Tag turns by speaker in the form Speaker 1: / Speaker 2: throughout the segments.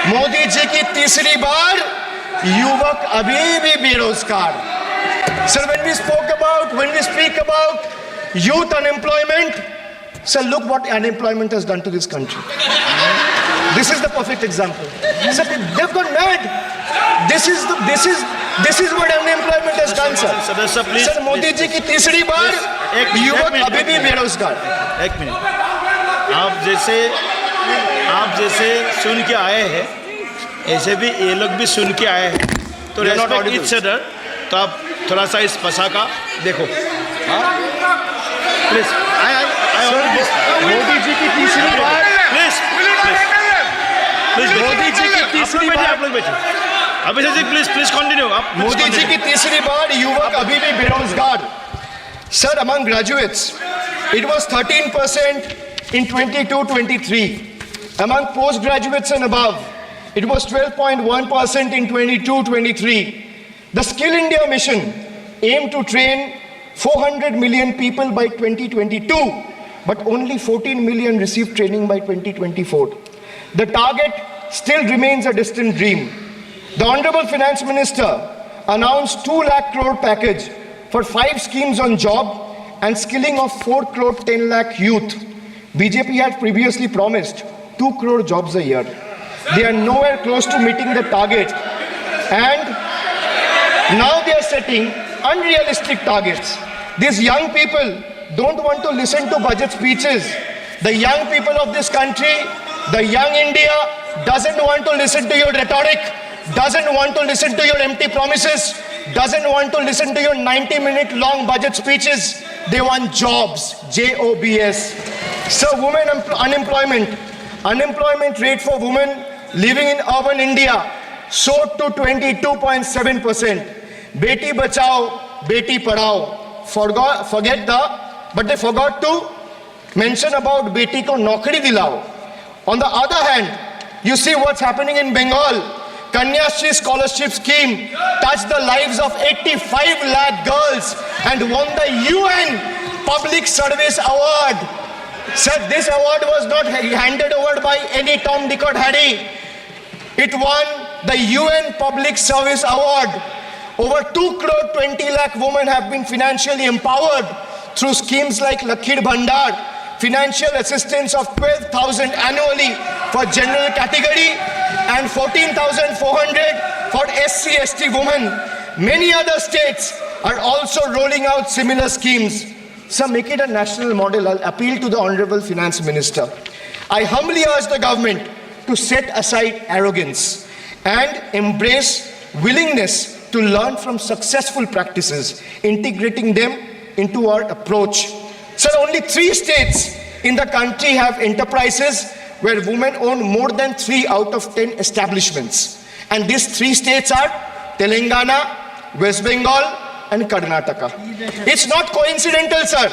Speaker 1: मोदी जी की तीसरी बार युवक अभी भी बेरोजगार. Sir, when we speak about youth unemployment, sir, look what unemployment has done to this country. This is the perfect example. Sir, they've gone mad. This is what unemployment has done, sir. Sir, Modi ji की तीसरी बार युवक अभी भी बेरोजगार.
Speaker 2: एक minute, आप जैसे सुन के आए हैं, ऐसे भी ये लोग भी सुन के आए हैं, तो रेस्पेक्ट ईच अदर. तो आप थोड़ा सा इस भाषा का देखो. प्लीज,
Speaker 1: मोदी जी की तीसरी बार
Speaker 2: प्लीज
Speaker 1: मोदी जी की तीसरी बार
Speaker 2: आप लोग बैठे. Abhishek ji please continue.
Speaker 1: मोदी जी की तीसरी बार युवक अभी भी बेरोजगार. Sir, among graduates, it was 13% in 22-23. Among postgraduates and above, it was 12.1% in 22-23. The Skill India mission aimed to train 400 million people by 2022, but only 14 million received training by 2024. The target still remains a distant dream. The Honorable Finance Minister announced 2 lakh crore package for 5 schemes on job and skilling of 4 crore 10 lakh youth. BJP had previously promised 2 crore jobs a year. They are nowhere close to meeting the target, and now they are setting unrealistic targets. These young people don't want to listen to budget speeches. The young people of this country, the young India, doesn't want to listen to your rhetoric, doesn't want to listen to your empty promises, doesn't want to listen to your 90-minute long budget speeches. They want jobs, Jobs. So women unemployment rate for women living in urban India soared to 22.7%. Beti Bachao, Beti Padhao. But they forgot to mention about Beti ko Naukri Dilao. On the other hand, you see what's happening in Bengal. Kanyashri scholarship scheme touched the lives of 85 lakh girls and won the UN Public Service Award. Sir, this award was not handed over by any Tom, Dick or Harry. It won the UN Public Service Award. Over 2 crore 20 lakh women have been financially empowered through schemes like Lakhir Bhandar, financial assistance of 12,000 annually for general category and 14,400 for SC/ST women. Many other states are also rolling out similar schemes. So make it a national model. I'll appeal to the Honorable Finance Minister. I humbly urge the government to set aside arrogance and embrace willingness to learn from successful practices, integrating them into our approach. Sir, only 3 states in the country have enterprises where women own more than 3 out of 10 establishments. And these 3 states are Telangana, West Bengal, and Karnataka. It's not coincidental, sir,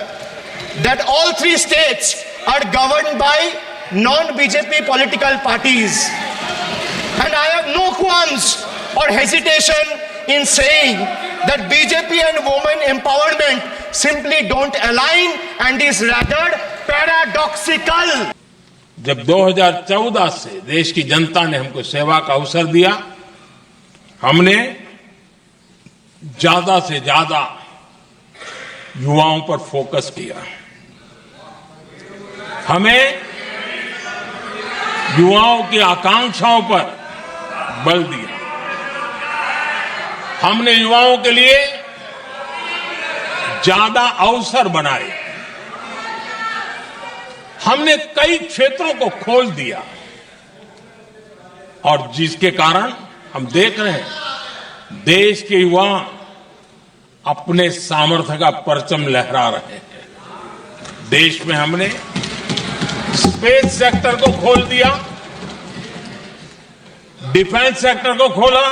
Speaker 1: that all 3 states are governed by non-BJP political parties. And I have no qualms or hesitation in saying that BJP and women empowerment simply don't align and is rather paradoxical.
Speaker 3: जब 2014 से देश की जनता ने हमको सेवा का अवसर दिया, हमने ज्यादा से ज्यादा युवाओं पर फोकस किया. हमें युवाओं की आकांक्षाओं पर बल दिया. हमने युवाओं के लिए ज्यादा अवसर बनाए. हमने कई क्षेत्रों को खोल दिया और जिसके कारण हम देख रहे हैं देश के युवा अपने सामर्थ्य का परचम लहरा रहे हैं. देश में हमने स्पेस सेक्टर को खोल दिया, डिफेंस सेक्टर को खोला,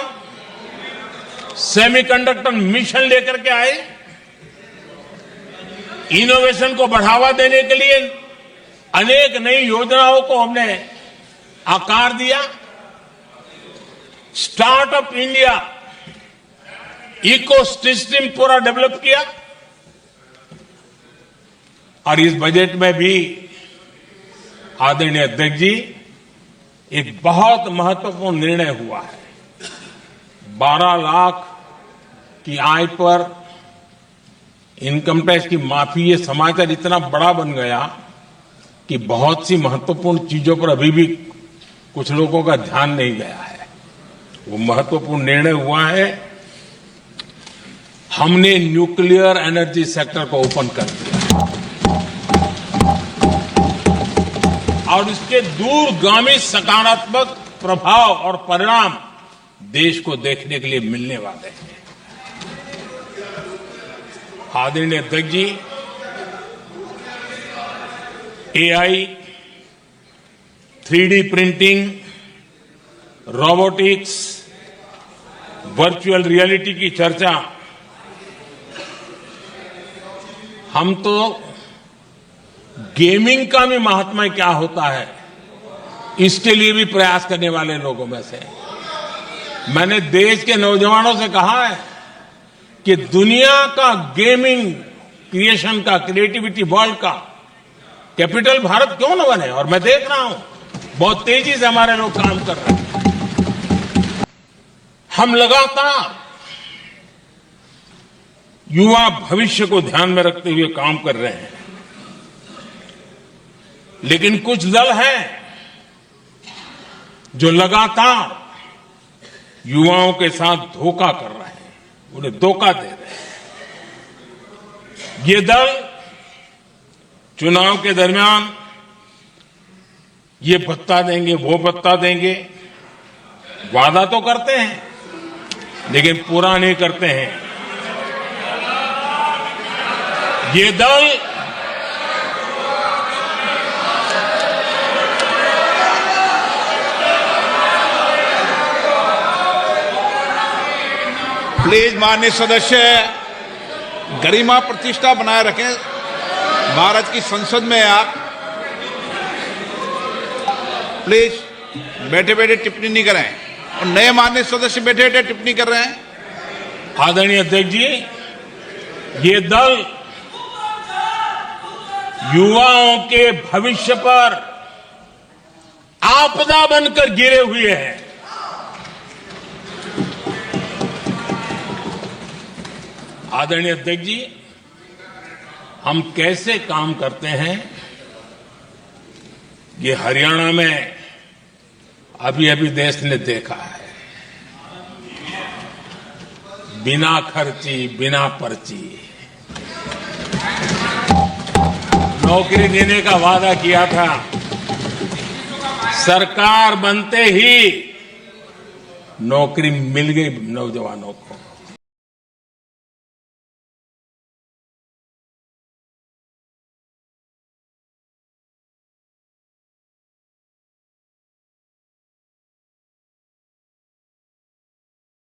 Speaker 3: सेमीकंडक्टर मिशन लेकर के आए, इनोवेशन को बढ़ावा देने के लिए अनेक नई योजनाओं को हमने आकार दिया. स्टार्टअप इंडिया इकोसिस्टम पूरा डेवलप किया और इस बजट में भी आदरणीय अध्यक्ष जी एक बहुत महत्वपूर्ण निर्णय हुआ है। 12 लाख की आय पर इनकम टैक्स की माफी, ये समाचार इतना बड़ा बन गया कि बहुत सी महत्वपूर्ण चीजों पर अभी भी कुछ लोगों का ध्यान नहीं गया है। वो महत्वपूर्ण निर्णय हुआ है, हमने न्यूक्लियर एनर्जी सेक्टर को ओपन कर दिया और इसके दूरगामी सकारात्मक प्रभाव और परिणाम देश को देखने के लिए मिलने वाले हैं। आदरणीय अध्यक्ष जी, AI, 3D printing, robotics, virtual reality की चर्चा हम तो गेमिंग का भी महात्मा क्या होता है इसके लिए भी प्रयास करने वाले लोगों में से। मैंने देश के नौजवानों से कहा है कि दुनिया का गेमिंग क्रिएशन का, क्रिएटिविटी वर्ल्ड का कैपिटल भारत क्यों न बने। और मैं देख रहा हूं बहुत तेजी से हमारे लोग काम कर रहे हैं। हम लगातार युवा भविष्य को ध्यान में रखते हुए काम कर रहे हैं, लेकिन कुछ दल हैं जो लगातार युवाओं के साथ धोखा कर रहे हैं, उन्हें धोखा दे रहे हैं। ये दल चुनाव के दरमियान ये भत्ता देंगे, वो भत्ता देंगे, वादा तो करते हैं लेकिन पूरा नहीं करते हैं। ये दल
Speaker 4: प्लीज माननीय सदस्य गरिमा प्रतिष्ठा बनाए रखें। भारत की संसद में आप प्लीज बैठे बैठे टिप्पणी नहीं करें और नए माननीय सदस्य बैठे बैठे टिप्पणी कर रहे हैं।
Speaker 3: आदरणीय अध्यक्ष जी, ये दल युवाओं के भविष्य पर आपदा बनकर गिरे हुए हैं। आदरणीय अध्यक्ष जी, हम कैसे काम करते हैं ये हरियाणा में अभी अभी देश ने देखा है। बिना खर्ची, बिना पर्ची नौकरी देने का वादा किया था। सरकार बनते ही नौकरी मिल गई नौजवानों को।